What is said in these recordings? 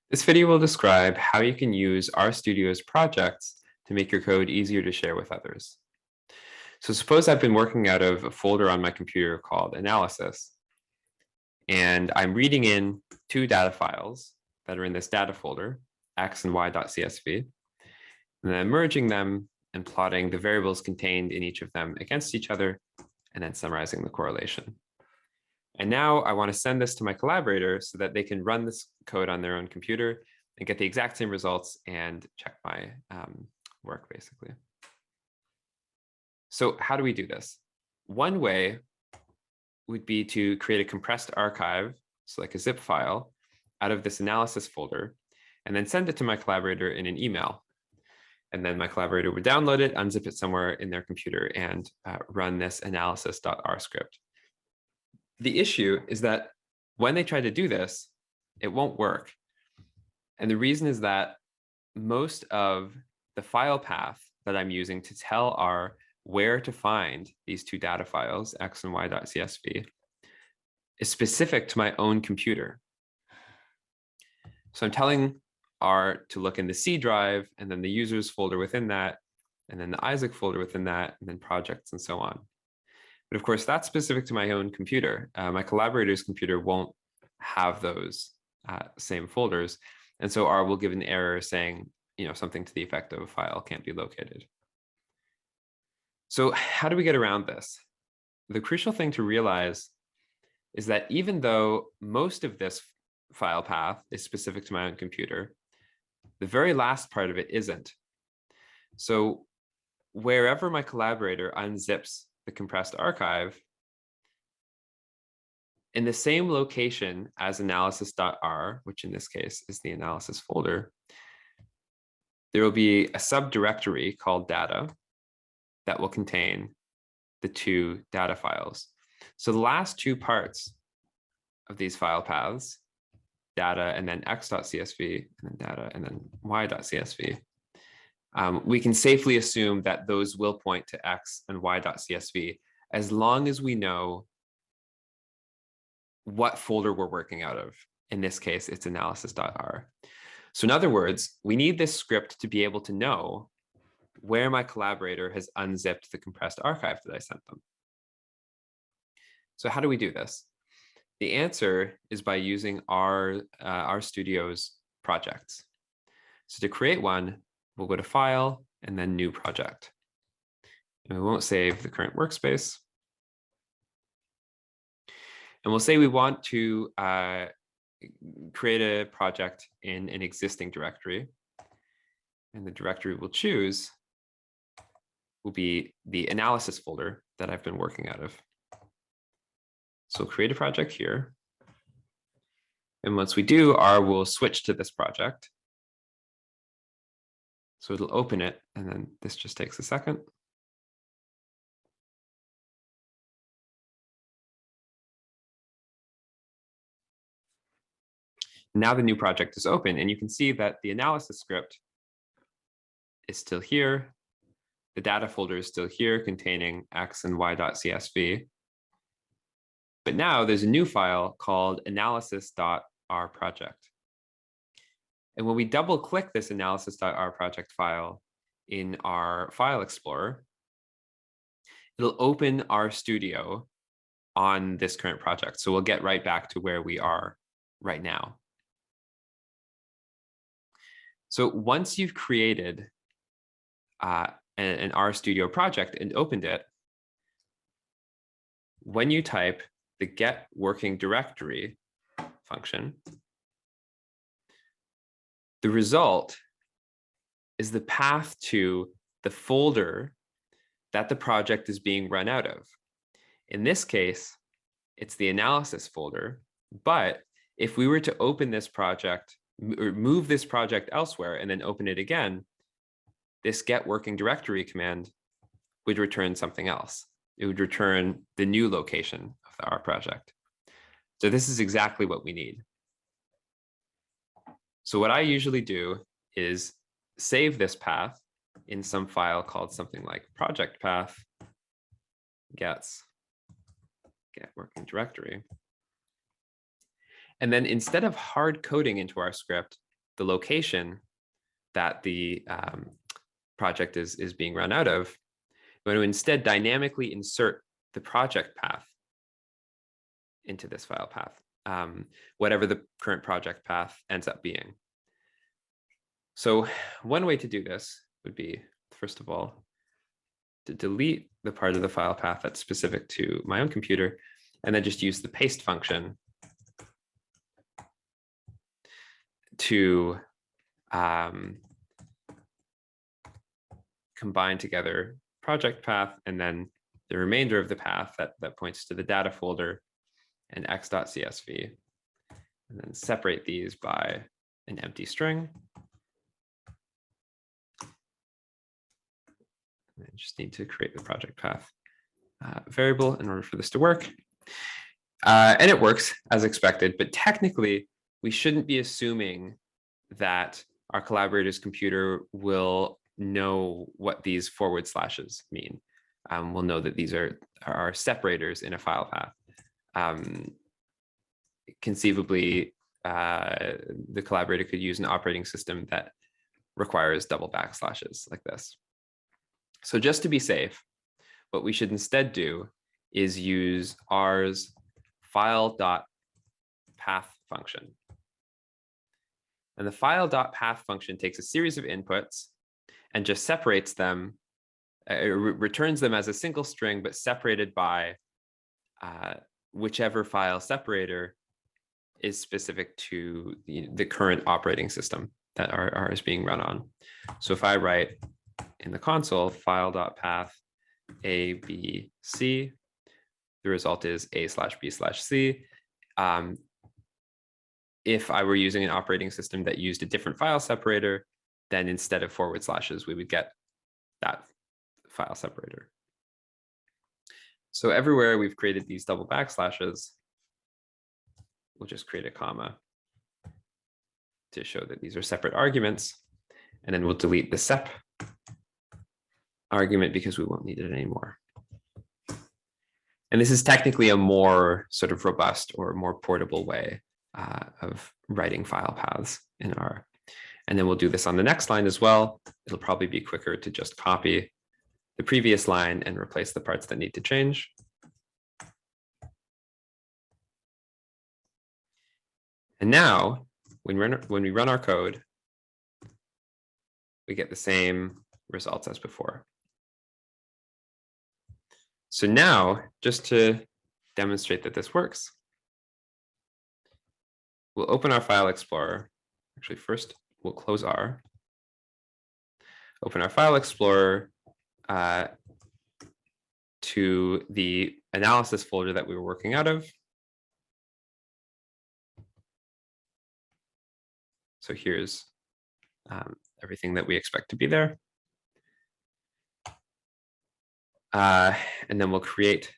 This video will describe how you can use RStudio's projects to make your code easier to share with others. So suppose I've been working out of a folder on my computer called analysis, and I'm reading in two data files that are in this data folder, x and y.csv, and then merging them and plotting the variables contained in each of them against each other, and then summarizing the correlation. And now I want to send this to my collaborator so that they can run this code on their own computer and get the exact same results and check my work, basically. So how do we do this? One way would be to create a compressed archive, so like a zip file, out of this analysis folder, and then send it to my collaborator in an email. And then my collaborator would download it, unzip it somewhere in their computer, and run this analysis.r script. The issue is that when they try to do this, it won't work. And the reason is that most of the file path that I'm using to tell R where to find these two data files, x and y.csv, is specific to my own computer. So I'm telling R to look in the C drive, and then the users folder within that, and then the Isaac folder within that, and then projects and so on. But of course, that's specific to my own computer. My collaborator's computer won't have those same folders. And so R will give an error saying, something to the effect of a file can't be located. So how do we get around this? The crucial thing to realize is that even though most of this file path is specific to my own computer, the very last part of it isn't. So wherever my collaborator unzips the compressed archive, in the same location as analysis.r, which in this case is the analysis folder, there will be a subdirectory called data that will contain the two data files. So the last two parts of these file paths, data and then x.csv, and then data and then y.csv, we can safely assume that those will point to x and y.csv as long as we know what folder we're working out of. In this case, it's analysis.r. So in other words, we need this script to be able to know where my collaborator has unzipped the compressed archive that I sent them. So how do we do this? The answer is by using RStudio's projects. So to create one, we'll go to File and then New Project. And we won't save the current workspace. And we'll say we want to create a project in an existing directory. And the directory we'll choose will be the analysis folder that I've been working out of. So we'll create a project here. And once we do, R will switch to this project. So it'll open it, and then this just takes a second. Now the new project is open, and you can see that the analysis script is still here. The data folder is still here containing x and y.csv. But now there's a new file called analysis.r project. And when we double click this analysis.r project file in our file explorer, it'll open RStudio on this current project. So we'll get right back to where we are right now. So once you've created an RStudio project and opened it, when you type the get working directory function, the result is the path to the folder that the project is being run out of. In this case, it's the analysis folder. But if we were to open this project or move this project elsewhere and then open it again, this get working directory command would return something else. It would return the new location of the R project. So this is exactly what we need. So what I usually do is save this path in some file called something like project path get working directory. And then instead of hard coding into our script, the location that the project is being run out of, we're going to instead dynamically insert the project path into this file path, whatever the current project path ends up being. So one way to do this would be, first of all, to delete the part of the file path that's specific to my own computer, and then just use the paste function to combine together project path and then the remainder of the path that points to the data folder and x.csv, and then separate these by an empty string. I just need to create the project path variable in order for this to work. And it works as expected, but technically we shouldn't be assuming that our collaborator's computer will know what these forward slashes mean. We'll know that these are separators in a file path. Conceivably, the collaborator could use an operating system that requires double backslashes like this. So just to be safe, what we should instead do is use R's file.path function. And the file.path function takes a series of inputs and just separates them, returns them as a single string, but separated by whichever file separator is specific to the current operating system that R is being run on. So if I write in the console file.path A, B, C, the result is A/B/C. If I were using an operating system that used a different file separator, then instead of forward slashes, we would get that file separator. So everywhere we've created these double backslashes, we'll just create a comma to show that these are separate arguments. And then we'll delete the sep argument because we won't need it anymore. And this is technically a more sort of robust or more portable way of writing file paths in R. And then we'll do this on the next line as well. It'll probably be quicker to just copy the previous line and replace the parts that need to change. And now, when we run our code, we get the same results as before. So now, just to demonstrate that this works, we'll open our File Explorer. Actually, first, we'll close R. Open our File Explorer to the analysis folder that we were working out of. So here's everything that we expect to be there. And then we'll create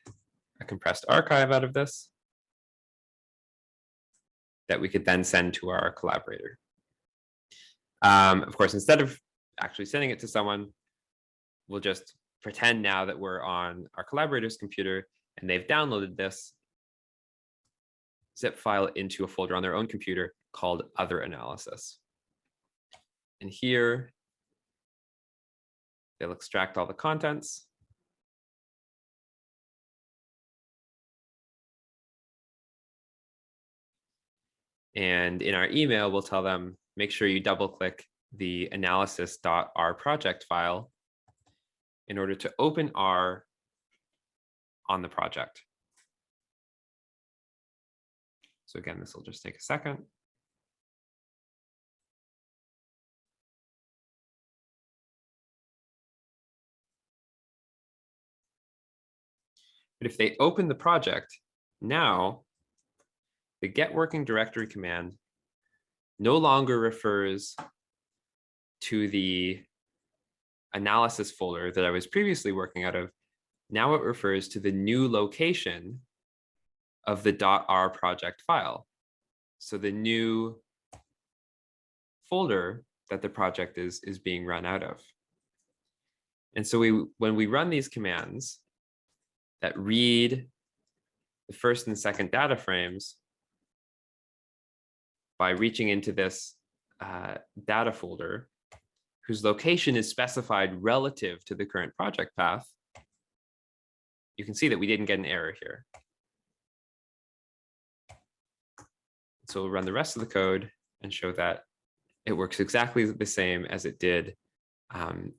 a compressed archive out of this that we could then send to our collaborator. Of course, instead of actually sending it to someone, we'll just pretend now that we're on our collaborator's computer and they've downloaded this zip file into a folder on their own computer called Other Analysis. And here, they'll extract all the contents. And in our email, we'll tell them, make sure you double click the analysis.r project file in order to open R on the project. So again, this will just take a second. But if they open the project, now the get working directory command no longer refers to the analysis folder that I was previously working out of. Now it refers to the new location of the .r project file. So the new folder that the project is being run out of. And so when we run these commands that read the first and second data frames by reaching into this data folder whose location is specified relative to the current project path, you can see that we didn't get an error here. So we'll run the rest of the code and show that it works exactly the same as it did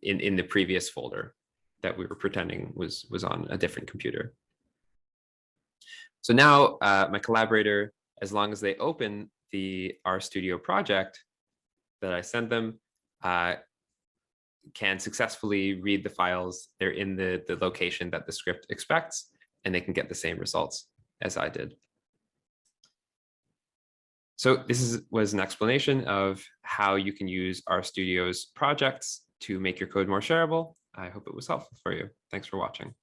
in the previous folder that we were pretending was on a different computer. So now my collaborator, as long as they open the RStudio project that I sent them, can successfully read the files. They're in the location that the script expects, and they can get the same results as I did. So this was an explanation of how you can use RStudio's projects to make your code more shareable. I hope it was helpful for you. Thanks for watching.